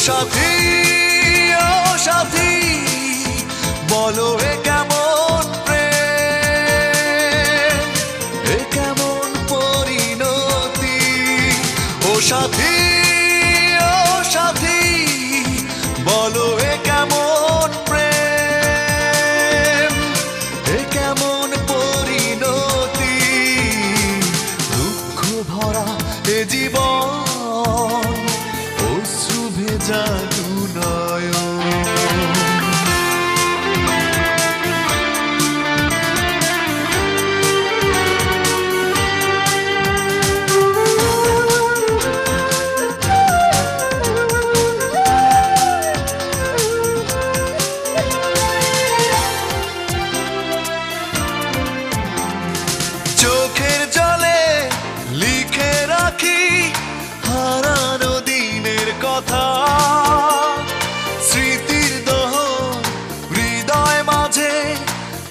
সাথী ও সাথী বলো এ কেমন প্রেম, এ কেমন পরিণতি। ও সাথী ও সাথী বলো এ কেমন প্রেম, এ কেমন পরিণতি। দুঃখ ভরা এ জীবন অশ্রু ভেজা দু নয়ন। চোখের জলে লিখে রাখি হারানো দিনের কথা, স্মৃতির দোহন হৃদয় মাঝে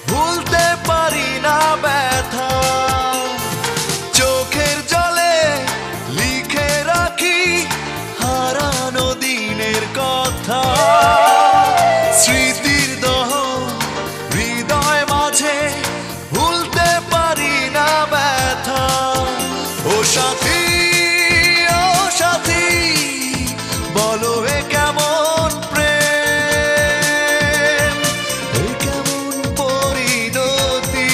ভুলতে পারি না ব্যথা। চোখের জলে লিখে রাখি হারানো দিনের কথা, স্মৃতির দোহন হৃদয় মাঝে ভুলতে পারি না ব্যথা। ও সাথী ও সাথী বলো এ কেমন প্রেম, এ কেমন পরিণতি।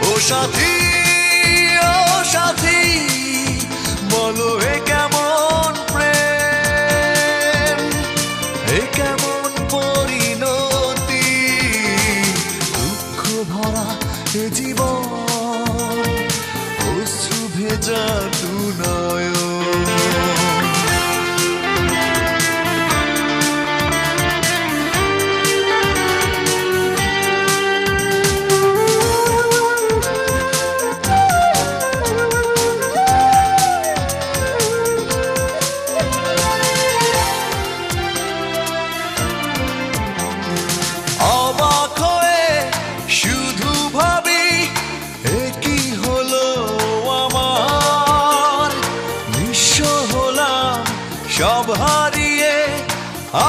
ও সাথী ও সাথী বলো এ কেমন প্রেম, এ কেমন পরিণতি। দুঃখ ভরা এ জীবন অশ্রু ভেজা দু নয়ন। অবাক হয়ে শুধু ভাবি এ কি হলো আমার, নিঃস্ব হলাম সব হারিয়ে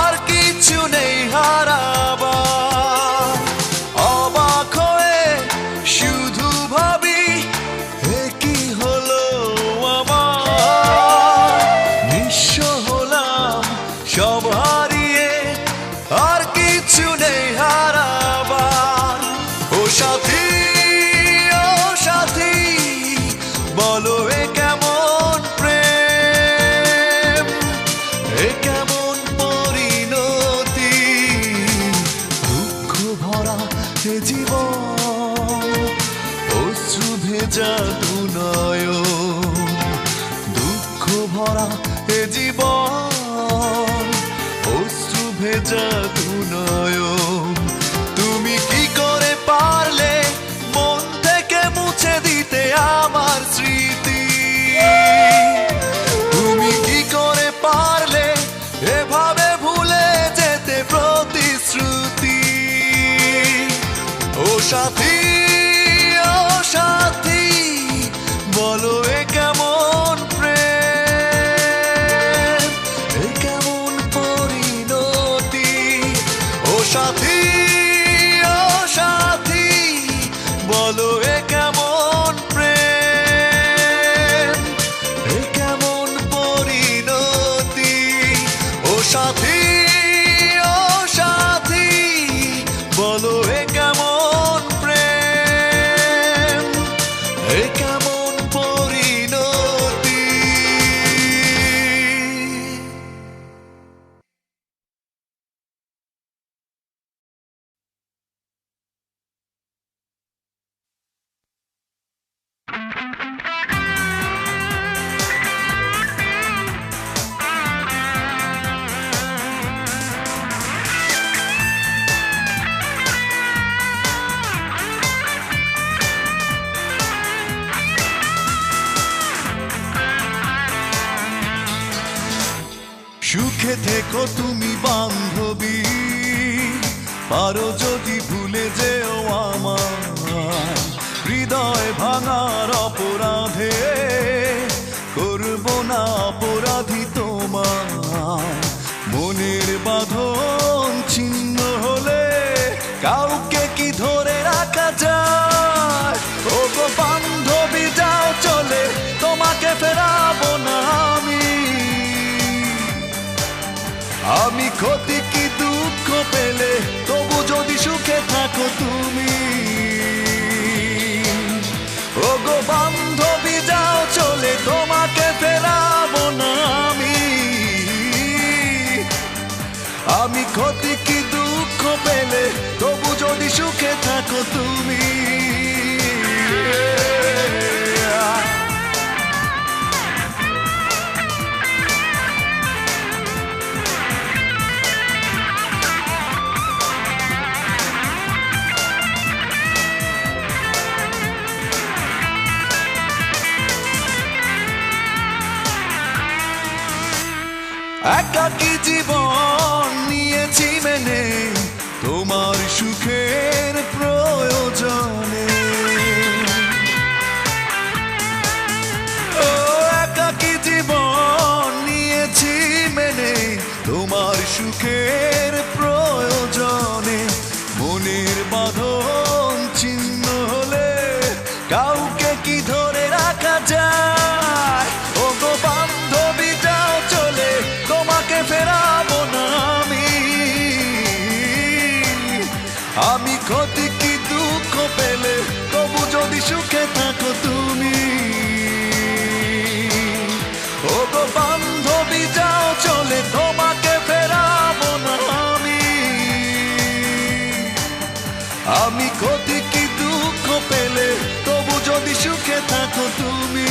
আর কিছু নেই হারাবার। অবাক হয়ে শুধু ভাবি এ কি হলো আমার, নিঃস্ব হলাম সব হারিয়ে আর কিছু নেই হারাবার। ও সাথী ও সাথী বলো এ কেমন প্রেম, এ কেমন পরিণতি। দুঃখ ভরা এ জীবন অশ্রু ভেজা দু নয়ন। দুঃখ ভরা এ জীবন অশ্রু ভেজা দু নয়ন। তুমি কি করে পারলে মন থেকে মুছে দিতে আমার স্মৃতি, তুমি কি করে পারলে এভাবে ভুলে যেতে প্রতিশ্রুতি। ও সাথী ও সাথী বলো এ কেমন প্রেম, এ কেমন পরিণতি। ও সাথী ও সাথী বলো এ কেমন প্রেম, এ কেমন পরিণতি। ও সাথী ও সাথী বলো এ কেমন প্রেম, এ কেমন পরিণতি। সুখে থেকো তুমি বান্ধবী, পারো যদি ভুলে যেও আমায়। হৃদয় ভাঙার অপরাধে করব না অপরাধী তোমায়। ক্ষতি কি দুঃখ পেলে তবু যদি সুখে থাকো তুমি। ওগো বান্ধবী যাও চলে তোমাকে ফেরাবো না আমি ক্ষতি কি দুঃখ পেলে তবু যদি সুখে থাকো তুমি। একাকী জীবন নিয়েছি মেনে তোমার সুখের প্রয়োজনে। ও একাকী জীবন নিয়েছি মেনে তোমার সুখের প্রয়োজনে। মনের বাঁধন ছিন্ন হলে কাউকে কি ধরে রাখা যায়। ও গো বান্ধবী যাও চলে তোমাকে ফেরাবো না আমি ক্ষতি কি দুঃখ পেলে তবু যদি সুখে থাকো তুমি। ও গো বান্ধবী যাও চলে তোমাকে ফেরাবো না আমি ক্ষতি কি দুঃখ পেলে তবু যদি সুখে থাকো তুমি।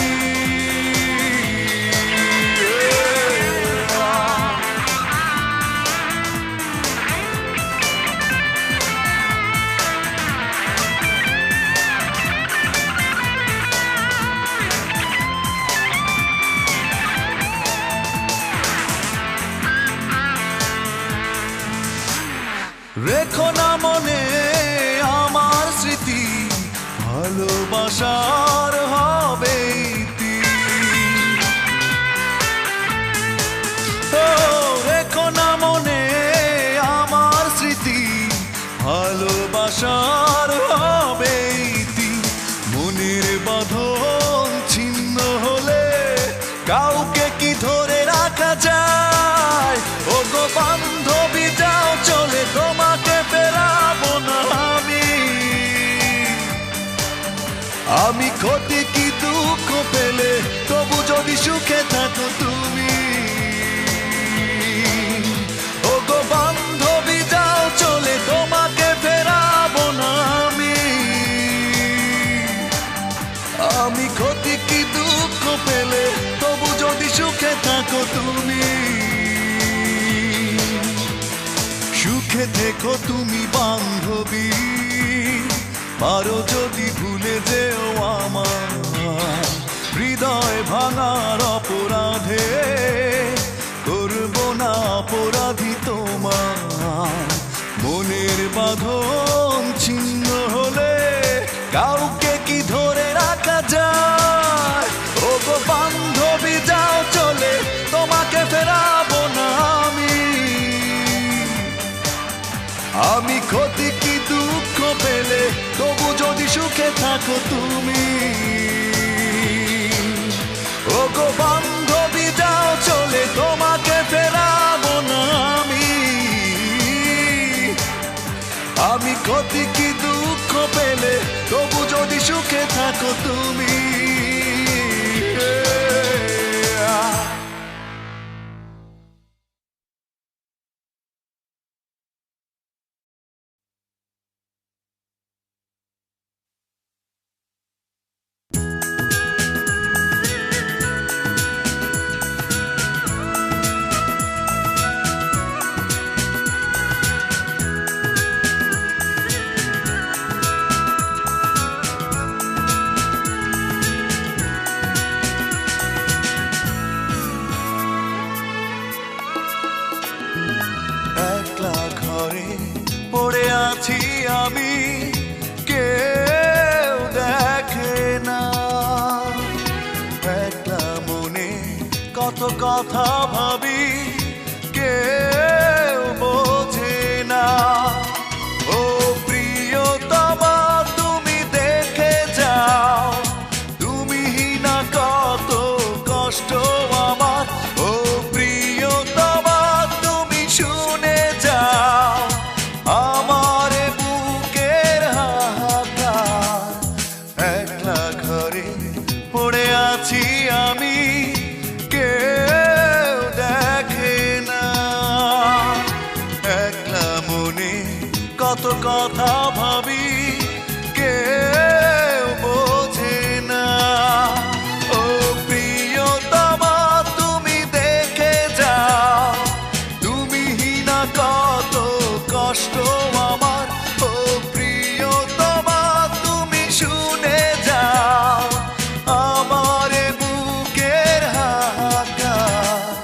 রেখো না মনে আমার স্মৃতি ভালোবাসার হবে রেখো না মনে আমার স্মৃতি ভালোবাসার হবে মনের বাঁধন ছিন্ন হলে কাউকে কি ধরে রাখা যায়। ও গো বান্ধবী যাও চলে তোমাকে ফেরাবো না আমি ক্ষতি কি দুঃখ পেলে তবু যদি সুখে থাকো তুমি। ও গো বান্ধবী যাও চলে তোমাকে ফেরাবো না আমি ক্ষতি কি দুঃখ পেলে তবু যদি সুখে থাকো তুমি। সুখে থেকো তুমি বান্ধবী পারো যদি ভুলে যেও আমার হৃদয় ভাঙার অপরাধে করব না অপরাধী তোমার। মনের বাঁধন ছিন্ন হলে কাউকে কি ধরে রাখা যায়। ও গো বান্ধবী যাও চলে তোমাকে ফেরাবো না আমি ক্ষতি কি দুঃখ পেলে তবু যদি সুখে থাকো তুমি। ও গো বান্ধবী যাও চলে তোমাকে ফেরাবো না আমি ক্ষতি কি দুঃখ পেলে তবু যদি সুখে থাকো তুমি। পড়ে আছি আমি কেউ দেখে না একলা মনে কত কথা ভাবি কেউ বোঝে না। ও প্রিয়তমা তুমি দেখে যাও তুমি না কত কষ্ট আমার। ও প্রিয়তমা তুমি শুনে কথা ভাবি কেউ বোঝে না। ও প্রিয়তমা তুমি দেখে যাও, তুমি হিনা কত কষ্ট আমার। ও প্রিয়তমা তুমি শুনে যাও আমার বুকের হাহাকার।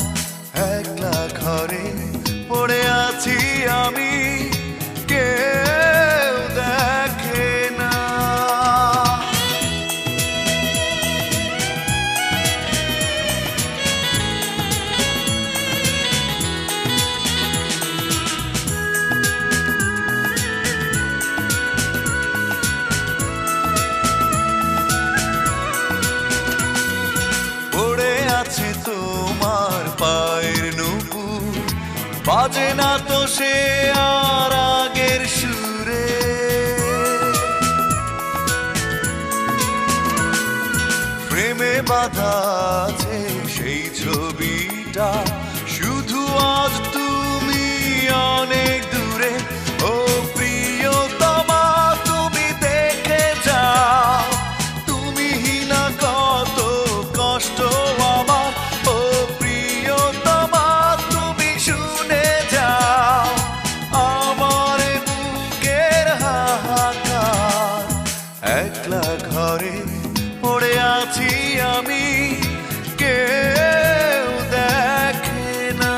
একলা ঘরে পড়ে আছি আমি, কেউ দেখে না। পড়ে আছে তোমার পায়ের নুপুর, বাজে না তো সে আর আগের সুরে। প্রেমে বাঁধা আছে সেই ছবিটা, শুধু আজ তুমি অনেক দূরে। ও প্রিয়তমা তুমি দেখে যাও, তুমি হিনা কত কষ্ট আমার। ও প্রিয়তমা তুমি শুনে যাও আমার বুকের হাহাকার। একলা ঘরে পড়ে আছি আমি, কেউ দেখে না।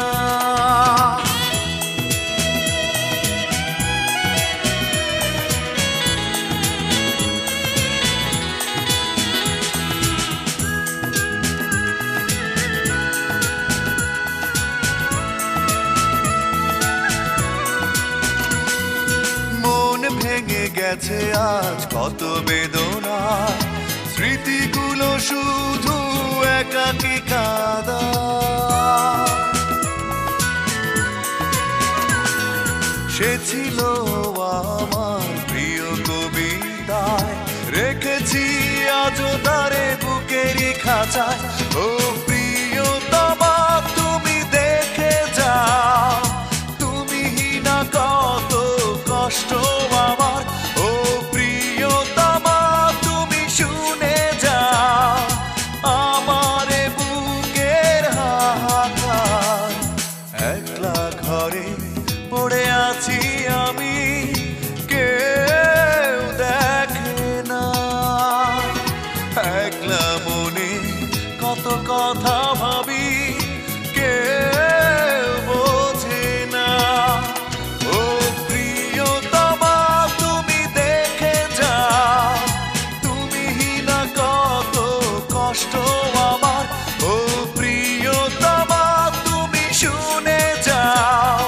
মন ভেঙে গেছে আজ কত বেদনা, স্মৃতিগুলো শুধু একাকী কাঁদা। সে ছিল আমার প্রিয় কবিতায়, রেখেছি আজও তারে বুকেরই খাঁচায়। ও প্রিয়তমা তুমি দেখে যাও, তুমি হিনা কত কষ্ট আমার। ও প্রিয়তমা তুমি শুনে যাও আমার বুকের হাহাকার। একলা ঘরে পড়ে আছি আমি, কেউ দেখে না। একলা মনে কত কথা ভাবি, কেউ বোঝে না। ও প্রিয়তমা তুমি দেখে যাও, তুমি হিনা কত কষ্ট আমার। ও প্রিয়তমা তুমি শুনে যাও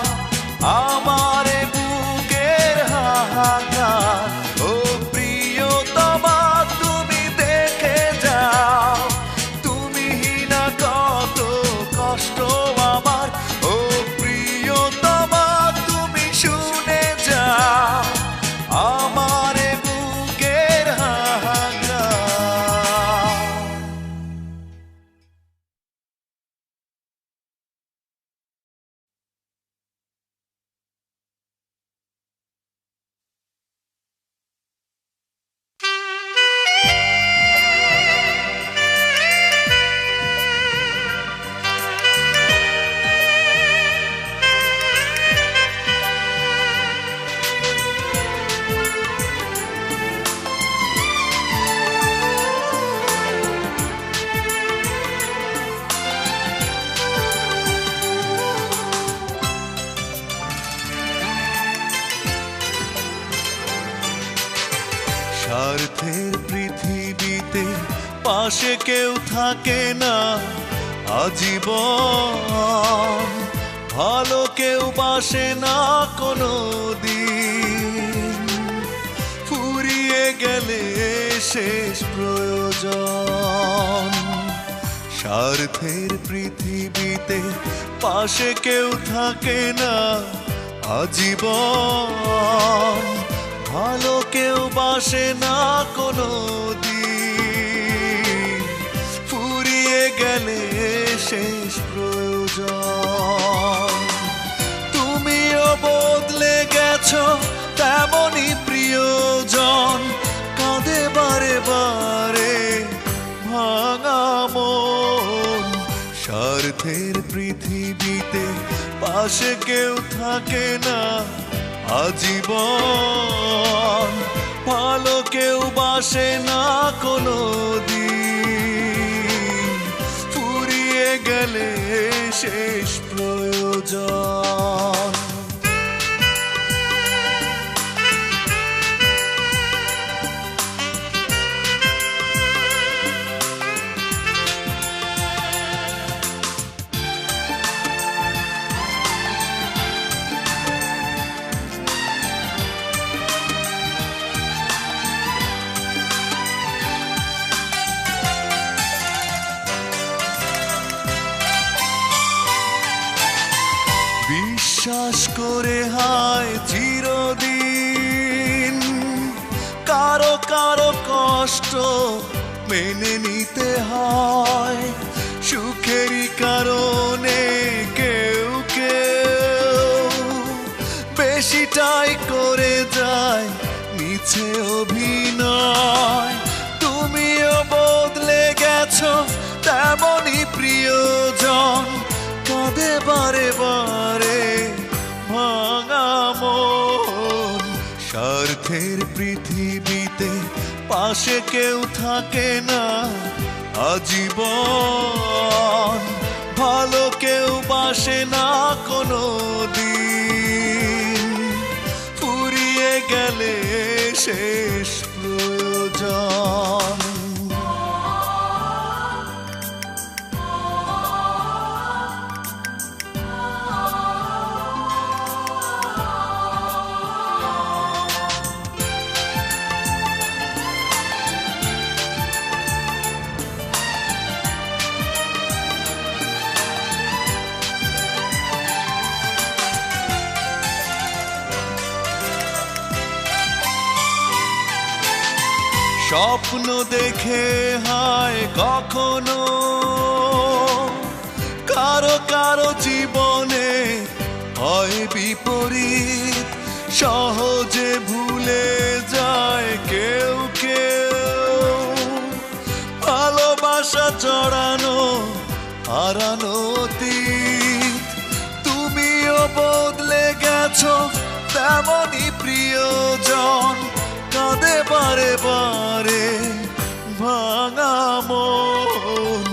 আমার বুকের হাহাকার। ও প্রিয়তমা তুমি দেখে যাও, তুমি হিনা কত কষ্ট আমার। ও প্রিয়তমা তুমি শুনে যাও আমার বুকের হাহাকার। স্বার্থের পৃথিবীতে পাশে কেউ থাকে না আজীবন, ভালো কেউ বাসে না কোনো দিন। ফুরিয়ে গেলে শেষ প্রয়োজন, স্বার্থের পৃথিবীতে পাশে কেউ থাকে না আজীবন, ভালো কেউ বাসে না কোনো দিন। ফুরিয়ে গেলে শেষ প্রয়োজন। তুমিও বদলে গেছো তেমন তেমনই প্রিয়জন কাঁদে বারে বারে ভাঙা মন। স্বার্থের পৃথিবীতে পাশে কেউ থাকে না আজীবন, ভালো কেউ বাসে না কোনো দিন, ফুরিয়ে গেলে শেষ প্রয়োজন। বিশ্বাস করে হায় চিরদিন কারো কারো কষ্ট মেনে নিতে হয়, সুখেরই কারণে কেউ কেউ বেশিটাই করে যায় মিছে অভিনয়। তুমিও বদলে গেছো তেমনই প্রিয়জন কাঁদে বারে বারে ভাঙা মন। স্বার্থের পৃথিবীতে পাশে কেউ থাকে না আজীবন, ভালো কেউ বাসে না কোনো দিন, ফুরিয়ে গেলে শেষ প্রয়োজন। স্বপ্ন দেখে হায় কখনো কারো কারো জীবনে হয় বিপরীত, সহজে ভুলে যায় কেউ কেউ ভালোবাসা জড়ানো হারানো অতীত। তুমিও বদলে গেছো তেমনই প্রিয়জন কাঁদে বারে বারে ভাঙা মন।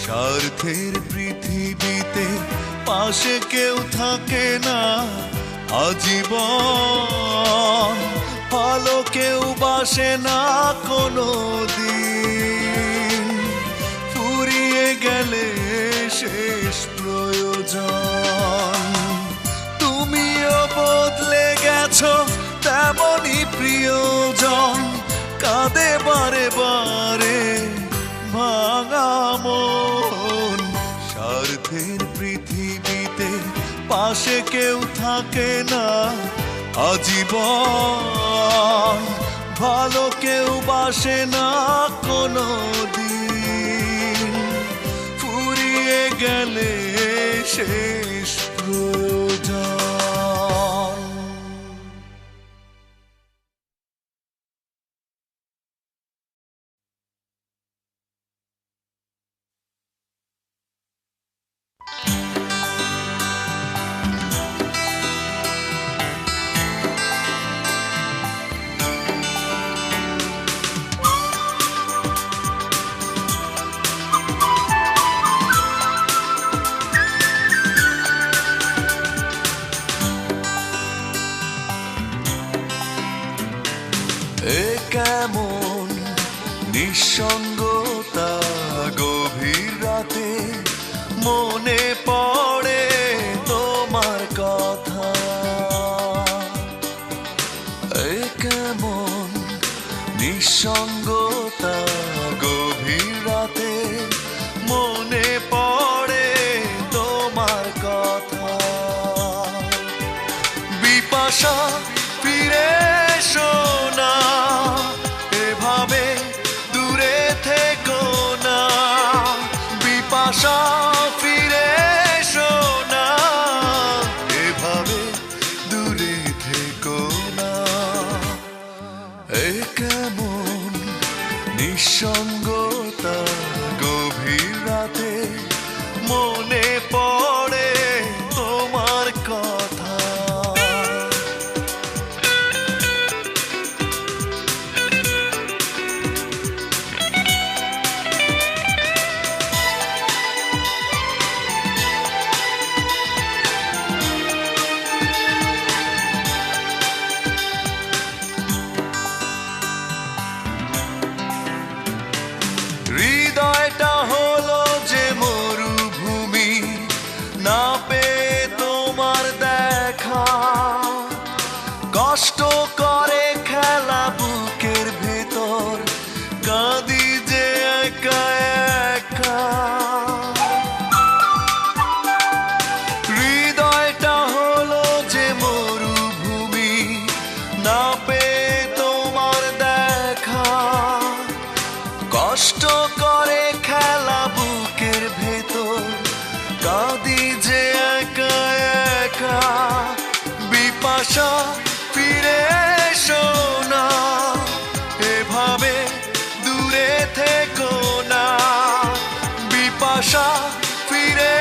স্বার্থের পৃথিবীতে পাশে কেউ থাকে না আজীবন, ভালো কেউ বাসে না কোনো দিন, ফুরিয়ে গেলে শেষ প্রয়োজন। তুমিও বদলে গেছো তেমনই প্রিয়জন কাঁদে বারে বারে ভাঙা মন। স্বার্থের পৃথিবীতে পাশে কেউ থাকে না আজীবন, ভালো কেউ বাসে না কোনো দিন, ফুরিয়ে গেলে শেষ প্রয়োজন। কেমন নিঃসঙ্গতা গভীর রাতে মনে পড়ে তোমার কথা। কেমন নিঃসঙ্গতা গভীর রাতে মনে পড়ে তোমার কথা। বিপাশা ফিরে শোনা এভাবে দূরে থেকো না, বিপাশা ফিরে শোনা এভাবে দূরে থেকো না। এ কেমন নিঃসঙ্গতা গভীর রাতে মনে পড়ে তোমার কথা। হৃদয়টা হলো যে মরুভূমি, না পেয়ে তোমার দেখা, কষ্ট করে খেলা বুকের ভেতর, কাঁদি যে একা একা। হৃদয়টা হলো যে মরুভূমি, না পেয়ে তোমার দেখা, কষ্ট করে খেলা বুকের ভেতর, কাঁদি যে একা একা। বিপাশা ফিরে এসো না, এভাবে দূরে থেকো না। বিপাশা ফিরে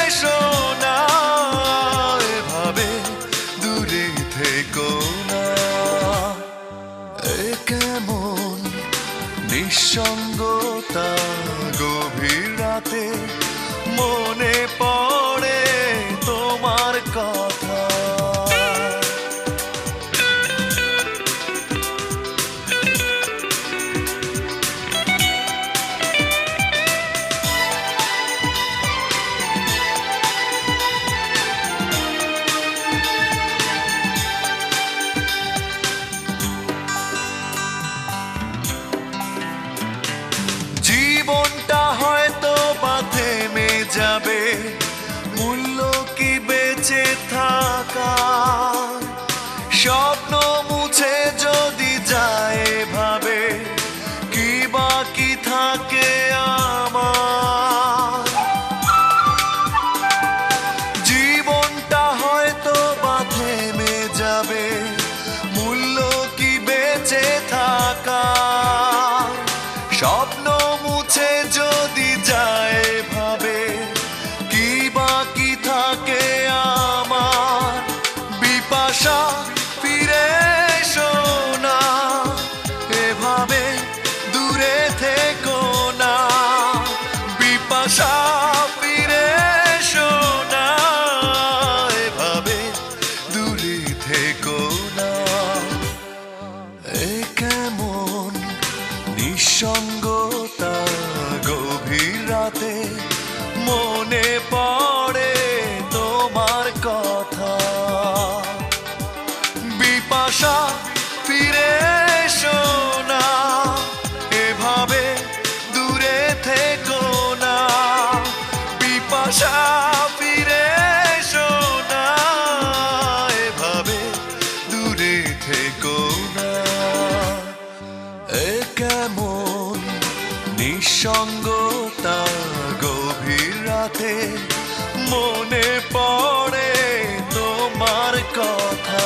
এসো না, এভাবে দূরে থেকো না। এ কেমন নিঃসঙ্গতা গভীর রাতে মনে পড়ে তোমার কথা। জীবনটা হয়তো বা থেমে যাবে, মূল্য কি বেঁচে থাকা। স্বপ্ন মুছে যদি যায় ভাবে, কি বাকি থাকে আমার। জীবনটা হয়তো বা থেমে যাবে, মূল্য কি বেঁচে থাকা। স্বপ্ন মুছে যদি যায় ভাবে, কি বাকি থাকে আমার। বিপাশা ফিরে এসো না, এভাবে দূরে থেকো না। বিপাশা ফিরে এসো না, এভাবে দূরে থেকো না। এ কেমন নিঃসঙ্গতা গভীর রাতে মনে পড়ে তোমার কথা। বিপাশা ফিরে এসো না, এভাবে দূরে থেকো না। বিপাশা ফিরে এসো না, এভাবে দূরে থেকো না। এ কেমন নিঃসঙ্গতা গভীর রাতে মনে পড়ে তোমার কথা।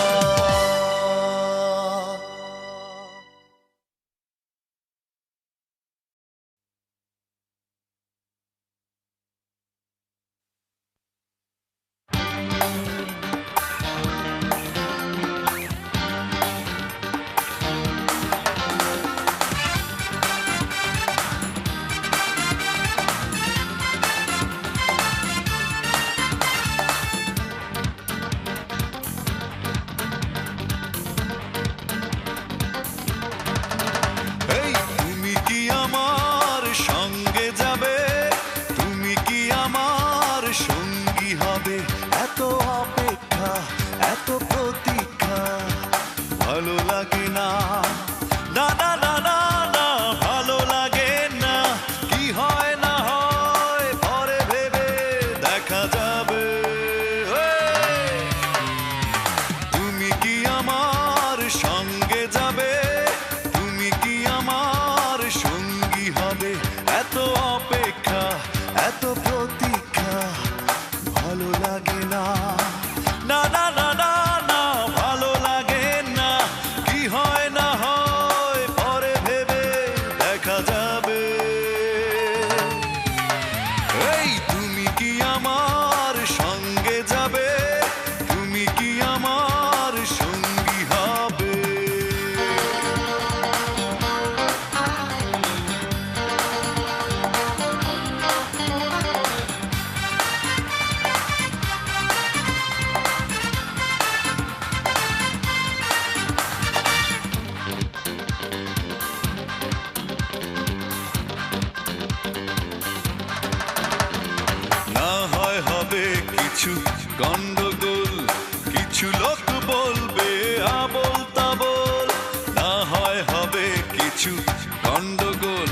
কিছু গন্ডগোল,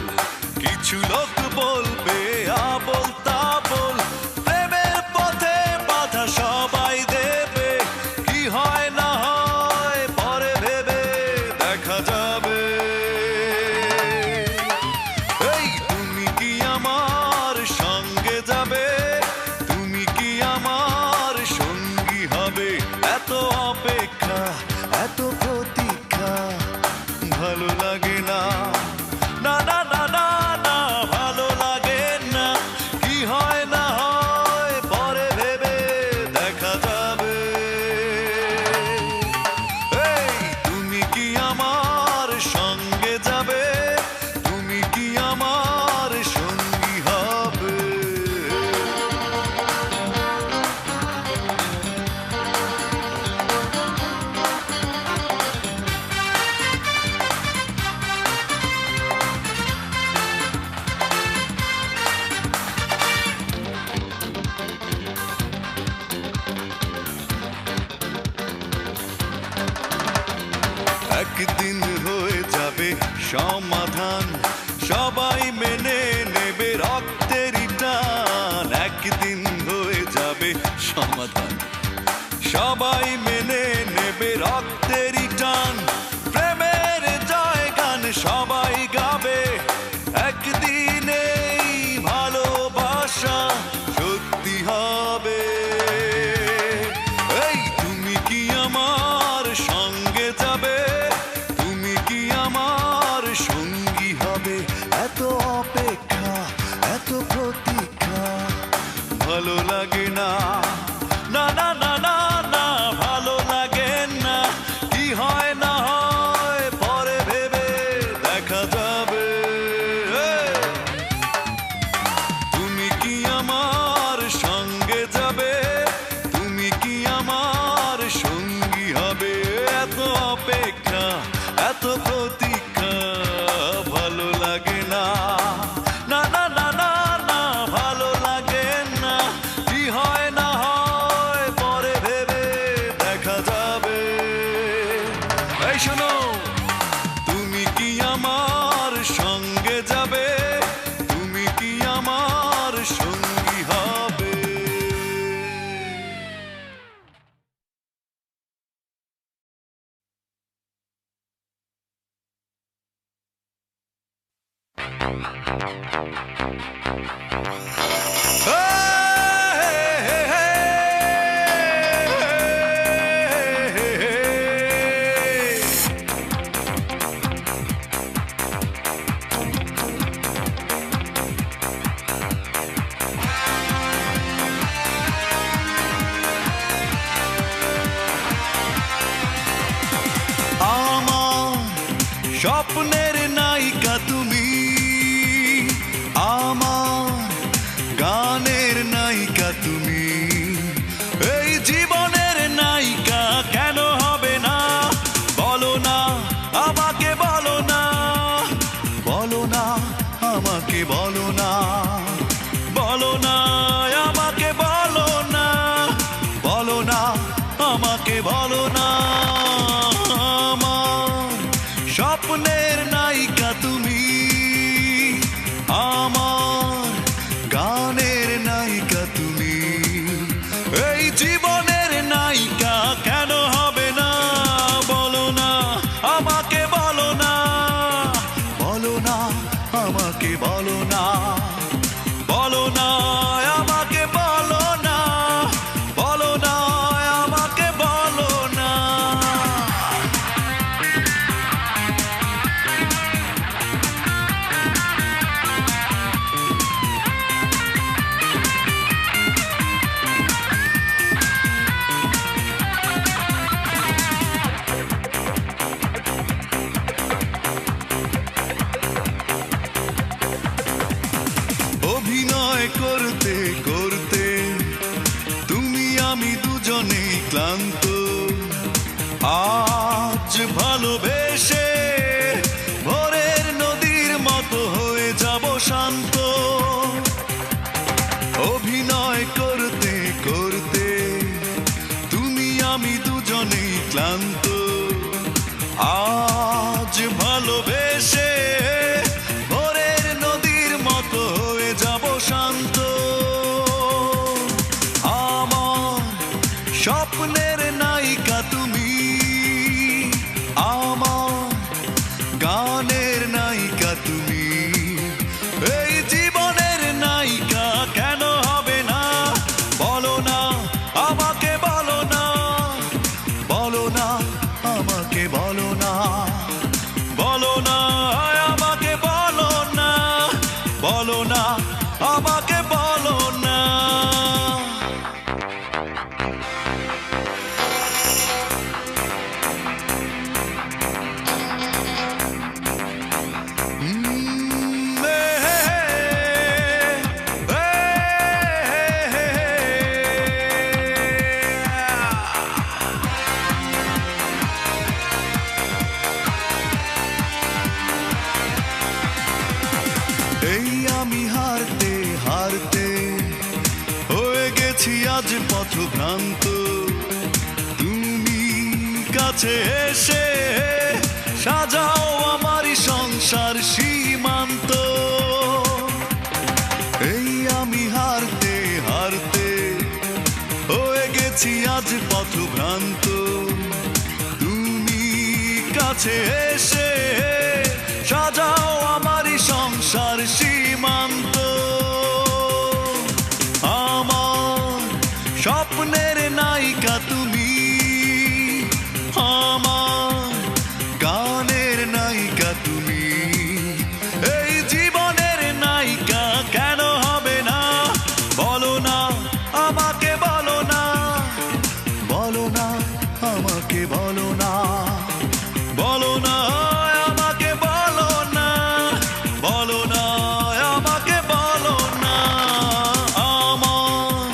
কিছু লোক বলবে আবোল তাবোল, প্রেমের পথে বাধা সবাই দেবে, কি হয় না হয় পরে ভেবে দেখা যাবে। এই তুমি কি আমার সঙ্গে যাবে, তুমি কি আমার সঙ্গী হবে, এত অপেক্ষা এত প্রতীক্ষা ভালো লাগে না, না না না না না ভালো লাগে না, কি হয় না হয় পরে ভেবে দেখা যাবে। এই তুমি কি আমার সঙ্গে যাবে, তুমি কি আমার সঙ্গী হবে। একদিন হয়ে যাবে সমাধান, সবাই মেনে নেবে রক্তেরই টান, একদিন হয়ে যাবে সমাধান, সবাই মেনে নেবে রক্তেরই টান, প্রেমের জয় গান সবাই গাবে, একদিন এই ভালোবাসা সত্যি হবে। এই তুমি কি আমার সঙ্গে যাবে, তুমি কি আমার সঙ্গী হবে, এত অপেক্ষা এত প্রতীক্ষা ভালো লাগে না, না না না না না ভালো লাগে না, কি হয় না হয় পরে ভেবে দেখা যাবে। তুমি কি আমার সঙ্গে যাবে, তুমি কি আমার সঙ্গী হবে, এত অপেক্ষা এত প্রতীক্ষা ভালো লাগে না, না না না না না ভালো লাগে না, কি হয় না হয় পরে ভেবে দেখা যাবে। এই শোনো, তুমি কি আমার সঙ্গে যাবে, তুমি কি আমার সঙ্গী হবে। আমার স্বপ্নের নায়িকা তুমি, আমার গানের নায়িকা তুমি, এই জীবনের নায়িকা কেন হবে না, বলো না আমাকে বলো না, বলো না আমাকে বলো না, বলো না আমাকে বলো না, বলো না আমাকে বলো না। আমার স্বপ্নের নায়িকা তুমি, আমার গানের নায়িকা তুমি, এই জীবনের নায়িকা কেন হবে না, বলো না আমাকে বলো না, বলো না আমাকে বলো না, বলো না আমাকে বলো না, বলো না আমাকে বলো না। অভিনয় করতে করতে তুমি আমি দুজনেই ক্লান্ত, আজ ভালোবেসে ভোরের নদীর মতো হয়ে যাব শান্ত। অভিনয় করতে করতে তুমি আমি দুজনেই ক্লান্ত, আজ ভালোবেসে গানের নায়িকা তুমি, এই জীবনের নায়িকা কেন হবে না? বলো না আমাকে, বলো না, বলো না আমাকে, বলো না, বলো না আমাকে, বলো না, বলো না আমাকে, বলো না। এই আমি হারতে হারতে হয়ে গেছি আজ পথভ্রান্ত, তুমি কাছে এসে সাজাও আমারই সংসার সীমান্ত। এই আমি হারতে হারতে হয়ে গেছি আজ পথভ্রান্ত, তুমি কাছে এসে সাজাও আমারই সংসার সীমান্ত। আমার স্বপ্নের নায়িকা তুমি, আমার গানের নায়িকা তুমি, এই জীবনের নায়িকা কেন হবে না? বলো না আমাকে, বলো না, বলো না আমাকে, বলো না, বলো না আমাকে, বলো না, বলো না আমাকে, বলো না। আমার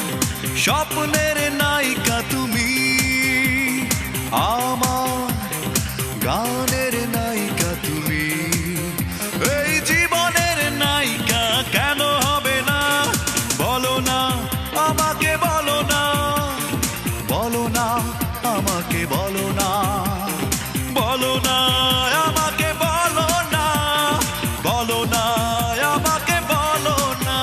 স্বপ্নের নায়িকা তুমি, আমার গানের নায়িকা তুমি, এই জীবনের নায়িকা কেন হবে না? বলো না আমাকে, বলো না, বলো না আমাকে, বলো না, বলো না আমাকে, বলো না, বলো না আমাকে, বলো না।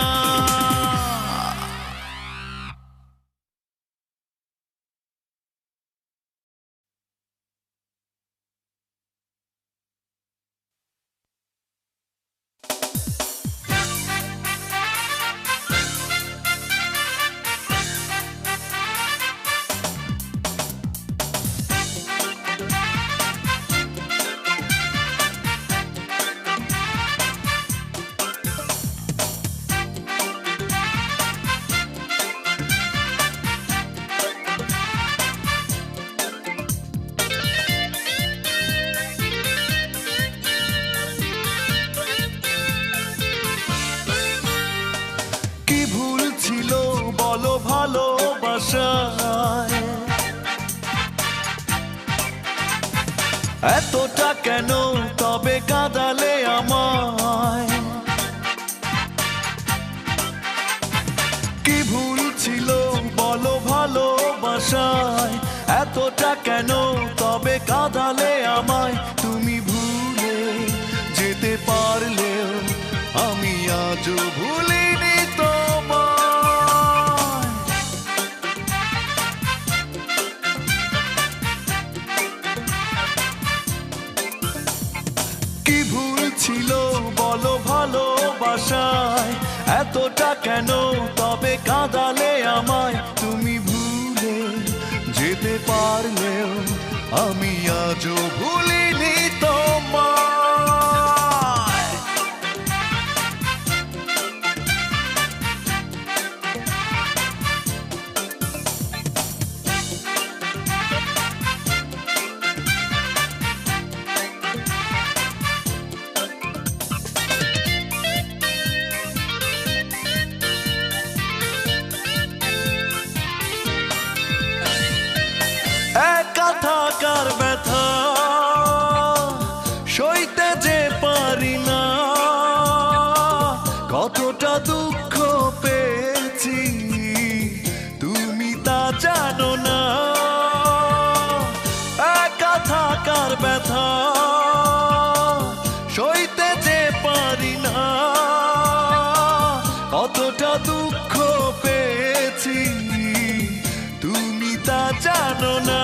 কি ভুল ছিল বলো ভালোবাসায়, এতটা কেন তবে কাঁদালে আমায়? কি ভুল ছিল বলো ভালোবাসায়, এতটা কেন তবে কাঁদালে আমায়? তুমি ভুলে যেতে পারলেও আমি আজও ভুলিনি তোমায়। কি ভুল ছিল বলো ভালোবাসায়, এতটা কেন তবে কাঁদালে আমায়? তুমি ভুলে যেতে পারলেও আমি আজও ভুলিনি তোমায়। একা থাকার ব্যথা সইতে যে পারি না, কতটা দুঃখ পেয়েছি তুমি তা জানো না। একা থাকার ব্যথা সইতে যে পারি না, কতটা দুঃখ পেয়েছি তুমি তা জানো না।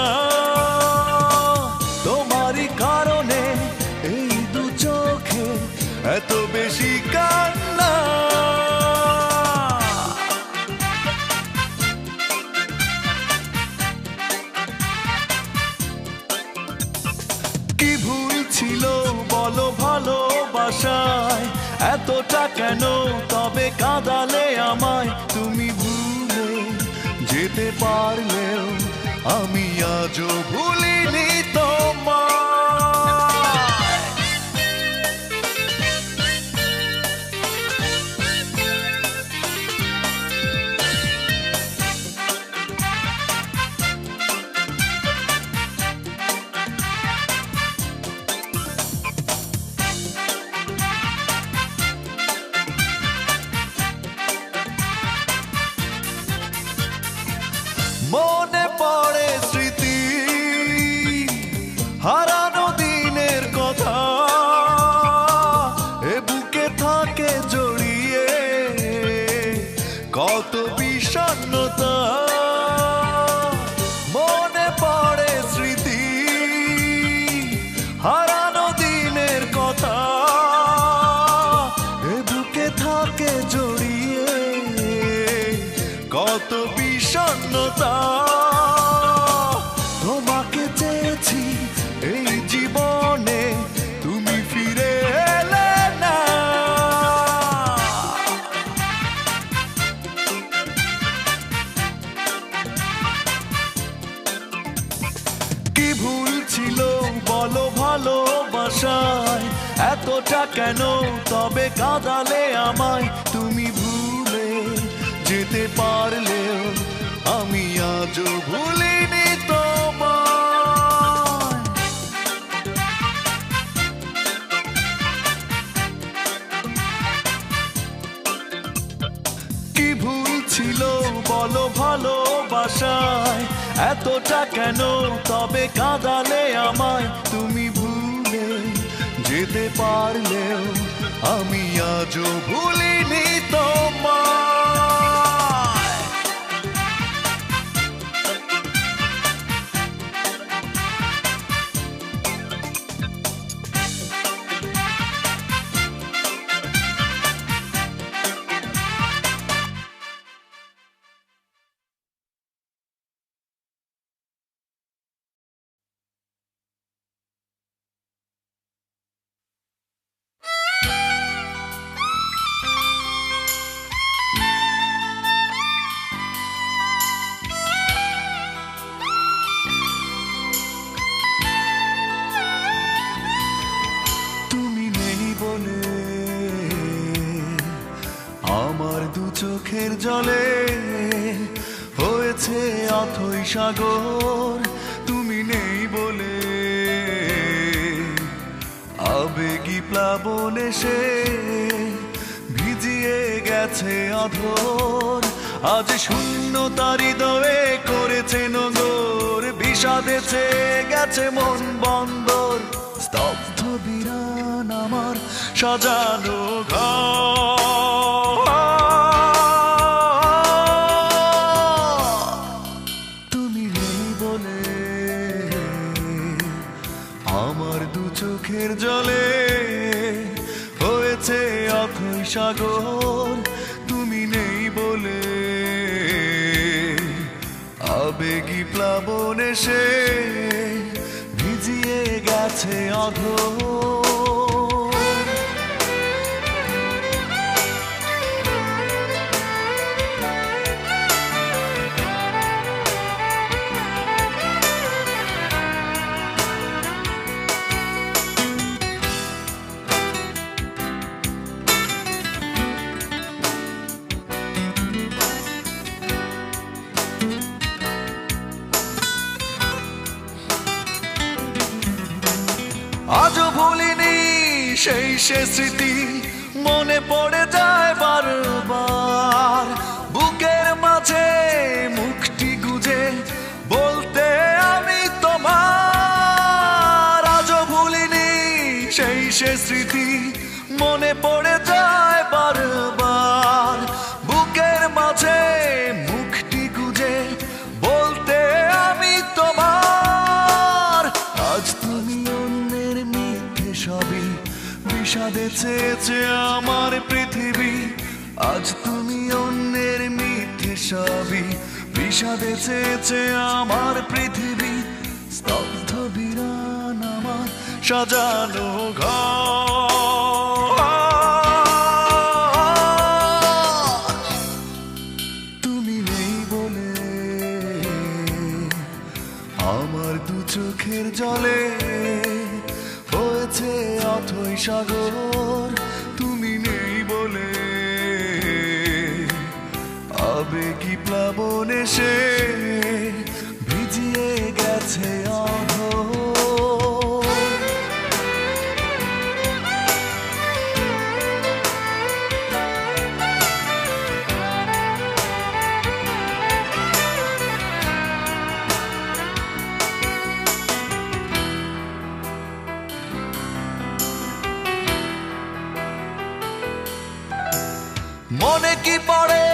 তোমারই কারণে এই দু চোখ এত বেশি কান্না। কি ভুল ছিল বলো ভালোবাসায়, এতটা কেন তবে কাঁদালে আমায়? তুমি ভুলে যেতে পারলেও আমি আজও ভুলিনি তোমায়। মনে পড়ে স্মৃতি, হারানো দিনের কথা, এ বুকে থাকে জড়িয়ে কত বিষণ্ণতা। মনে পড়ে স্মৃতি, হারানো দিনের কথা, এ বুকে থাকে জড়িয়ে কত বিষণ্ণতা। তোমাকে চেয়েছি এই জীবনে, তুমি ফিরে এলে না। কি ভুল ছিল বলো ভালোবাসায়, এতটা কেন তবে কাঁদালে আমায়? তুমি ভুলে যেতে পারলেও আমি আজও ভুলিনি তোমায়। কি ভুল ছিল বলো ভালোবাসায়, এতটা কেন তবে কাঁদালে আমায়? তুমি ভুলে যেতে পারলেও আমি আজও ভুলিনি তোমায়। আমার দু চোখের জলে হয়েছে অথই সাগর, তুমি নেই বলে আবেগী প্লাবন এসে ভিজিয়ে গেছে অধর। আজ শূন্যতার হৃদয়ে করেছে নগর, বিষাদেছে গেছে মন বন্দর। স্তব্ধ বিরান আমার সাজানো ঘর, তুমি নেই বলে আমার দু চোখের জলে হয়েছে অথই সাগর। তুমি নেই বলে আবেগী প্লাবন এসে ভিজিয়ে গেছে অধর। আজও ভুলিনি সেই সে স্মৃতি, মনে পড়ে যায় বারবার। বুকের মাঝে মুখটি গুজে বলতে আমি তোমার। আজও ভুলিনি সেই সে স্মৃতি, মনে পড়ে যায় বারবার। বুকের মাঝে মুখটি গুজে বলতে আমি তোমার। আজ তুমি অন্যের মিথ্যে সবই বিষাদে চেয়েছে আমার পৃথিবী, আজ তুমি অন্যের মিথ্যে সবই। বিষাদে চেয়েছে আমার পৃথিবী, স্তব্ধ বিরান আমার সাজানো ঘর। তুমি নেই বলে আমার দু চোখের জলে হয়েছে অথই সাগর। তুমি নেই বলে আবেগী প্লাবন এসে ভিজিয়ে গেছে অধর। মনে কি পড়ে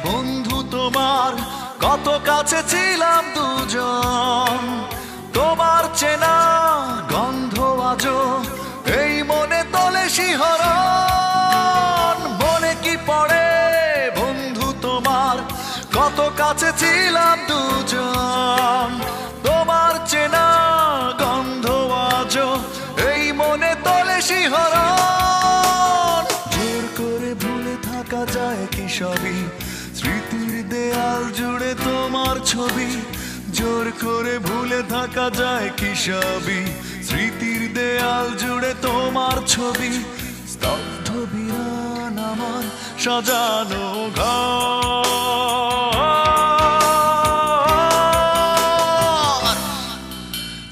বন্ধু তোমার, কত কাছে ছিলাম দুজন। তোমার চেনা গন্ধ আজো এই মনে তোলে শিহরণ। মনে কি পড়ে বন্ধু তোমার, কত কাছে ছিলাম দুজন। তোমার চেনা গন্ধ আজো এই মনে তোলে শিহরণ। জোর করে ভুলে থাকা যায় কি সবই, স্মৃতির দেয়াল জুড়ে তোমার ছবি। জোর করে ভুলে থাকা যায় কি সবই, স্মৃতির দেয়াল জুড়ে তোমার ছবি। স্তব্ধ বিরান আমার সাজানো ঘর।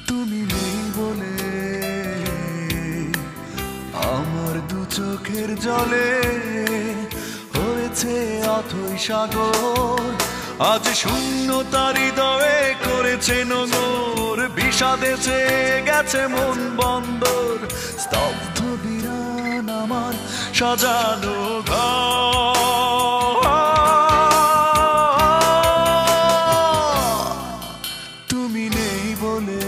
তুমি নেই বলে আমার দু চোখের জলে হয়েছে অথই সাগর। আজ শূন্যতার হৃদয়ে করেছে নোঙর, বিষাদে চেয়ে গেছে মন বন্দর। স্তব্ধ বিরান আমার সাজানো ঘর। তুমি নেই বলে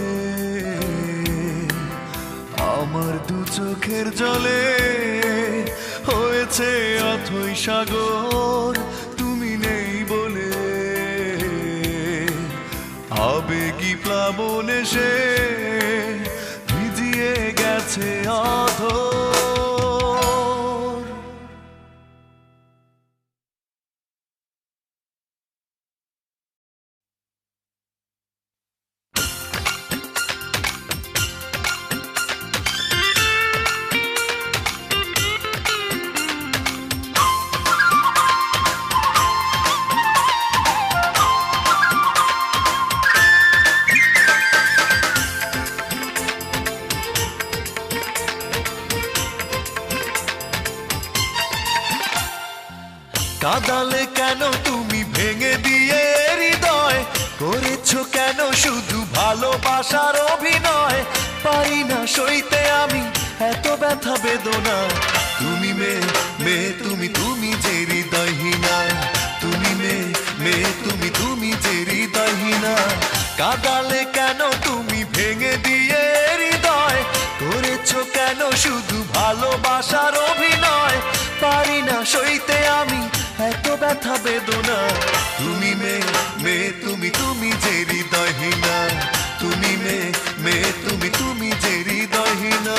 আমার দু চোখের জলে হয়েছে অথই সাগর। তুমি নেই বলে আবেগী প্লাবন এসে ভিজিয়ে গেছে অধর। কাঁদালে কেন তুমি ভেঙে দিয়ে হৃদয়, করেছো কেন শুধু ভালোবাসার অভিনয়। পারি না সইতে আমি এত ব্যথা বেদনা, তুমি মেয়ে তুমি যে হৃদয়হীনা। তুমি মেয়ে তুমি যে হৃদয়হীনা। কাঁদালে কেন তুমি ভেঙে দিয়ে হৃদয়, করেছো কেন শুধু ভালোবাসার অভিনয়। পারি না সইতে আমি এত ব্যথা বেদনা, তুমি মেয়ে তুমি যে হৃদয়হীনা। তুমি মেয়ে তুমি যে হৃদয়হীনা।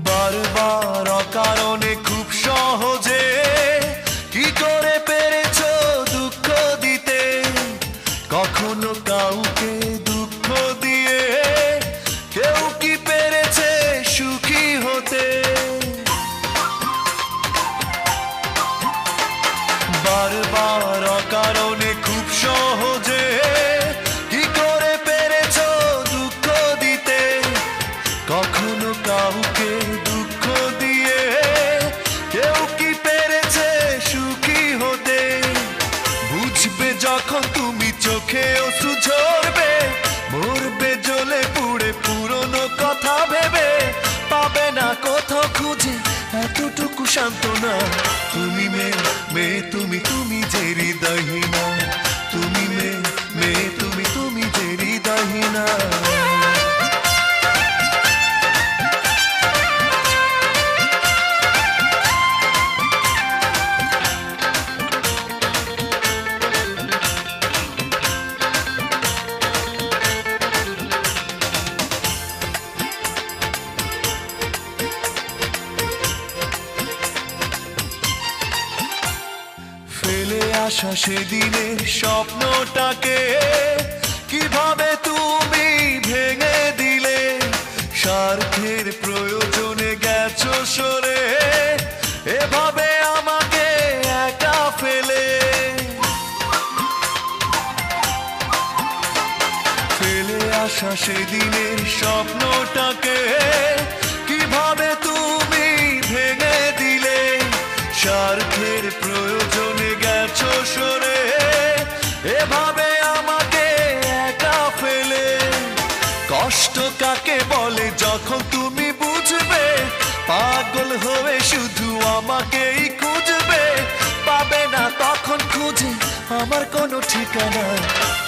বারবার অকারণে খুব সহজে কি করে পেরেছো দুঃখ দিতে। কখনো কাউকে দুঃখ দিয়ে কেউ কি পেরেছে সুখী হতে। বারবার অকারণে খুব সহজে কি করে পেরেছো দুঃখ দিতে। কখনো কাউকে দুঃখ দিয়ে কেউ কি পেরেছে সুখী হতে। বুঝবে যখন তুমি চোখে অশ্রু ঝরবে, মরবে জ্বলে পুড়ে পুরনো কথা ভেবে, পাবে না কোথাও খুঁজে এতটুকু সান্ত্বনা। তুমি মেয়ে মেয়ে তুমি তুমি যে হৃদয়হীনা, তুমি মেয়ে মেয়ে তুমি তুমি যে হৃদয়হীনা। আশা সেদিনের স্বপ্নটাকে কিভাবে তুমি ভেঙে দিলে, স্বার্থের প্রয়োজনে গেছো সরে, এভাবে আমাকে একা ফেলে। ফেলে আসা সেদিনের স্বপ্নটাকে কিভাবে তুমি ভেঙে দিলে, স্বার্থের প্রয়োজনে গেছো সরে, এভাবে আমাকে একা ফেলে। কষ্ট কাকে বলে যখন তুমি বুঝবে, পাগল হয়ে শুধু আমাকেই খুঁজবে, পাবে না তখন খুঁজে আমার কোনো ঠিকানা।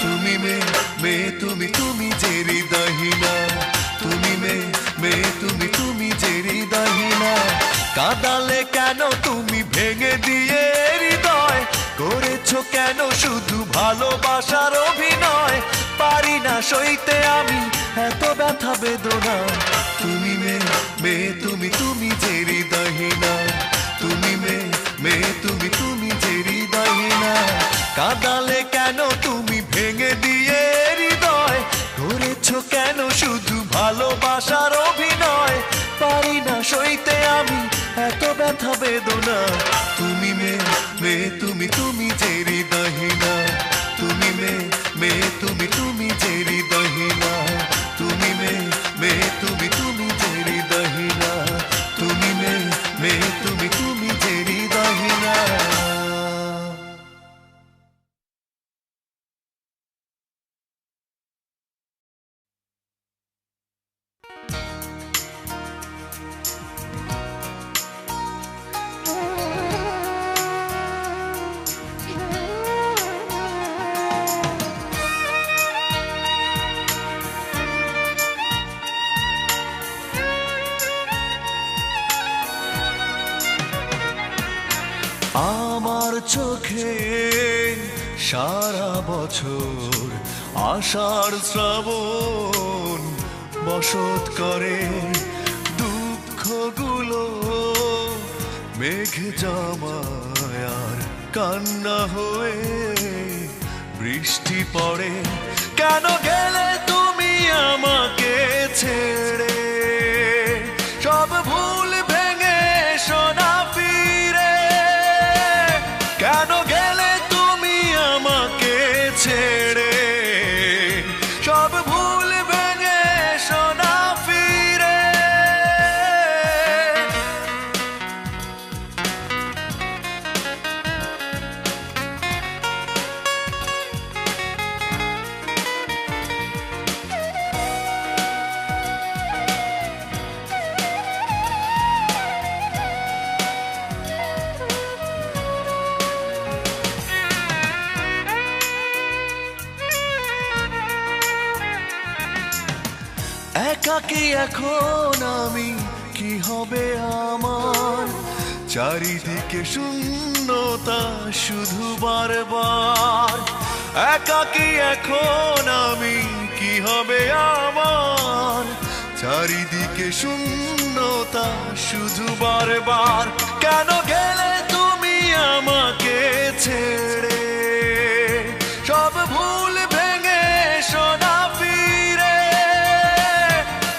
তুমি মেয়ে মেয়ে তুমি তুমি যে হৃদয়হীনা, তুমি মেয়ে মেয়ে তুমি তুমি যে হৃদয়হীনা। কাঁদালে কেন তুমি ভেঙে দিয়ে হৃদয়, করেছো কেন শুধু ভালোবাসার অভিনয়, পারি না সইতে আমি এত ব্যথা বেদনা। তুমি মেয়ে মেয়ে তুমি তুমি যে হৃদয়হীনা, তুমি মেয়ে মেয়ে তুমি তুমি যে হৃদয়হীনা। কাঁদালে কেন তুমি ভেঙে দিয়ে হৃদয়, করেছো কেন শুধু ভালোবাসার অভিনয়, পারি না সইতে আমি এত ব্যথা বেদনা। তুমি মেয়ে মেয়ে তুমি তুমি যে হৃদয়হীনা, তুমি মেয়ে মেয়ে তুমি তুমি যে হৃদয়হীনা, তুমি মেয়ে মেয়ে তুমি তুমি যে হৃদয়হীনা, তুমি মেয়ে মেয়ে তুমি তুমি যে হৃদয়হীনা। আমার চোখে সারা বছর আষাঢ় শ্রাবণ বসত করে, দুঃখগুলো মেঘ জমায় আর কান্না হয়ে বৃষ্টি পড়ে। কেন গেলে তুমি আমাকে ছেড়ে, সব ভুল ভেঙে সোনা ফিরে। কেন গেলে তুমি আমাকে ছেড়ে, সব ভুল ভেঙে সোনা ফিরে। একাকী এখন আমি, কি হবে আমার, চারিদিকে শূন্যতা শুধু বারবার। একাকী এখন আমি, কি হবে আমার, চারিদিকে শূন্যতা শুধু বারবার। কেন গেলে তুমি আমাকে ছেড়ে, সব ভুল ভেঙে সোনা ফিরে।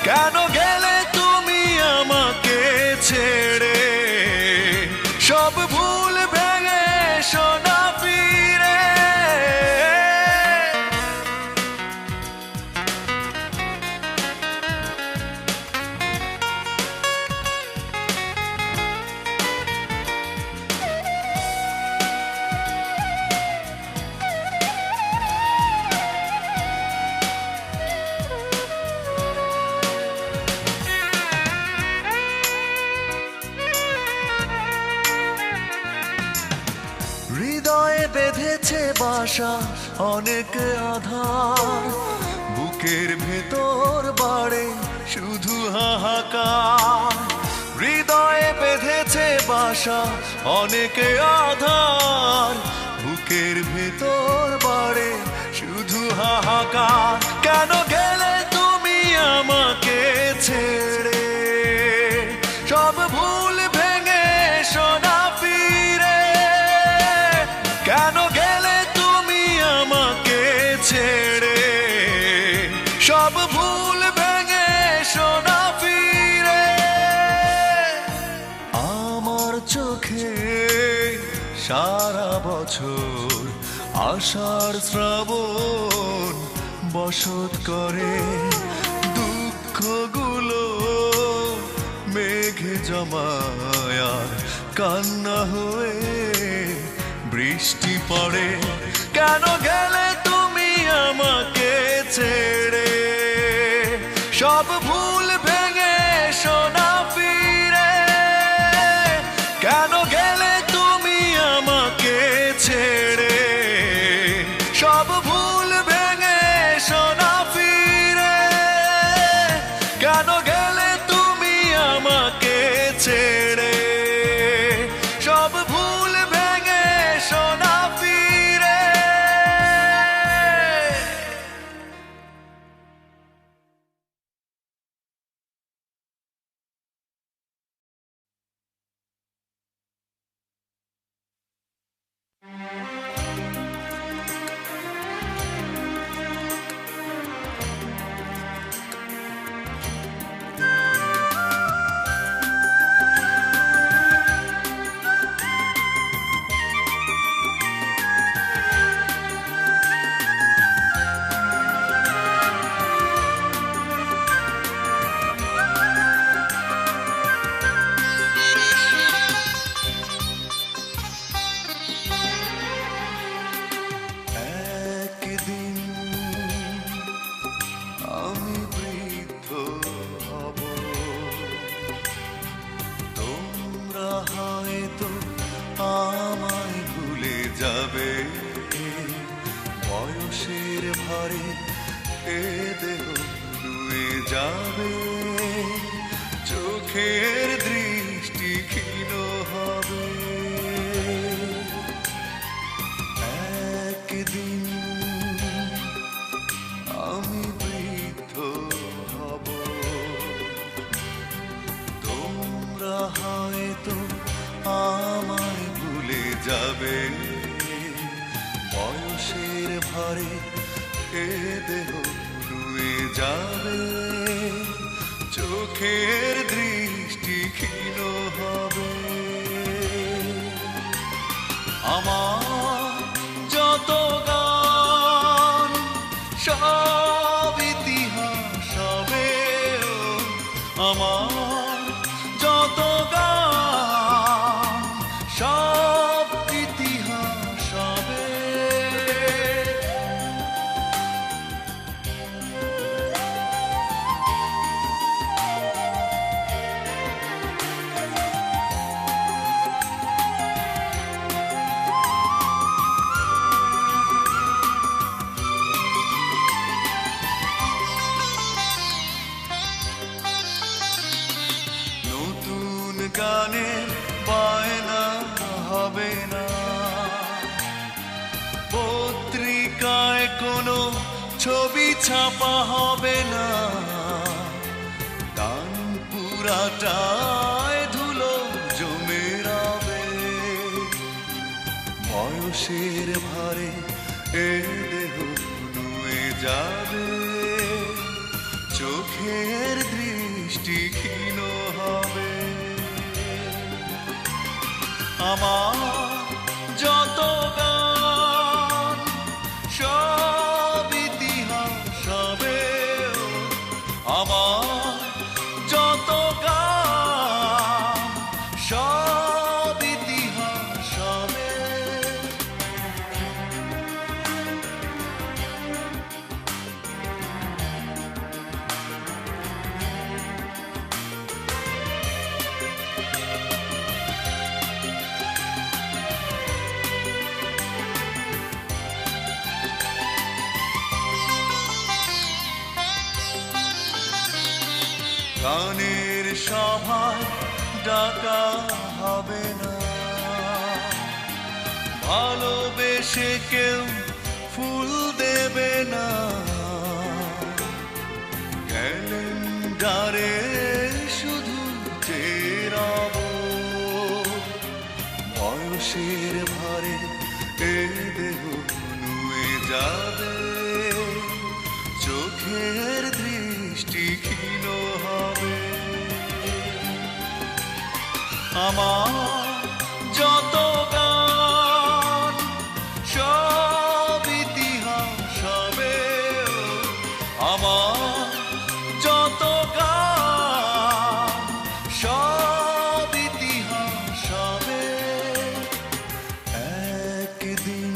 কেন গেলে তুমি আমাকে ছেড়ে, সব ভুল ভেঙে সোনা ফিরে। বাসা অনেক আধার, বুকের ভেতর বাড়ে শুধু হাহাকার। হৃদয়ে বেঁধেছে বাসা অনেক আধার, বুকের ভেতর বাড়ে শুধু হাহাকার। কেন গেলে তুমি আমাকে ছেড়ে, সব ভুল ভেঙে সোনা ফিরে। কেন গেলে তুমি আমাকে ছেড়ে, সব ভুল ভেঙে সোনা ফিরে। আমার চোখে সারা বছর আষাঢ় শ্রাবণ বসত করে, দুঃখগুলো মেঘে জমায় আর কান্না হয়ে বৃষ্টি পড়ে। কেন গেলে তুমি আমাকে ছেড়ে, সব ভুল ভেঙে সোনা ফিরে। কেন গেলে তুমি আমাকে ছেড়ে, সব ভুল ভেঙে সোনা ফিরে। কেন গেলে তুমি আমাকে ছেড়ে, সব ভুল ভেঙে সোনা ফিরে। একদিন আমি বৃদ্ধ হব, তোমরা হয়তো আমায় ভুলে যাবে। বয়সের ভারে এ দেহ নুয়ে যাবে, চোখের দৃষ্টি ক্ষীণ হবে। একদিন আমি বৃদ্ধ হব, তোমরা হয়তো আমায় ভুলে যাবে। বয়সের ভারে এ দেহ নুয়ে যাবে, চোখের দৃষ্টি ক্ষীণ হবে। আমার যত গান সব ইতিহাস হবে, আমার যত গান সব ইতিহাস হবে। নতুন গানের বায়না হবে না, পত্রিকায় কোনো ছবি ছাপা হবে না। গান পুরাটায় ধুলো জমে রবে, বয়সের ভারে এ দেহ নুয়ে যাবে, চোখের দৃষ্টি ক্ষীণ হবে। আমার যত গান সব ইতিহাস হবে, আমার যত গান সব ইতিহাস হবে। গানের সভায় ডাকা হবে না, ভালোবেসে কেউ ফুল দেবে না, ক্যালেন্ডারে শুধু চেরাব বয়সের ভারে এ দেহ নুয়ে যাবে, চোখের দৃষ্টি ক্ষীণ হবে। আমার যত গান সব ইতিহাস হবে, আমার যত গান সব ইতিহাস হবে। একদিন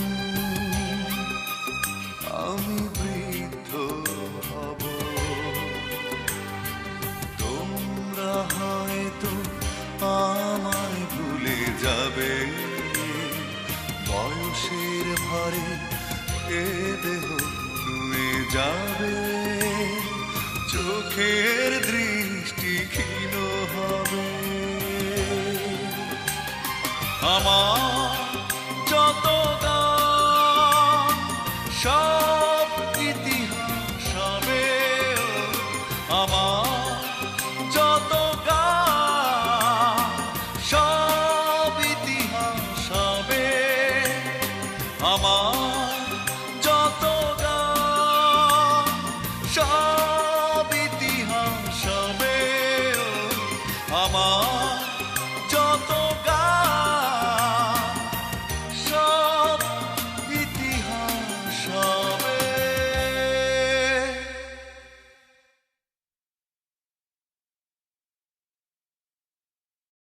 আমি বৃদ্ধ হব, তোমরা হয়তো আমায় ভুলে যাবে, বয়সের ভারে এ দেহ নুয়ে যাবে, চোখের দৃষ্টি ক্ষীণ হবে। আমার যত গান সব ইতিহাস হবে, আমার যত গান সব ইতিহাস হবে, আমার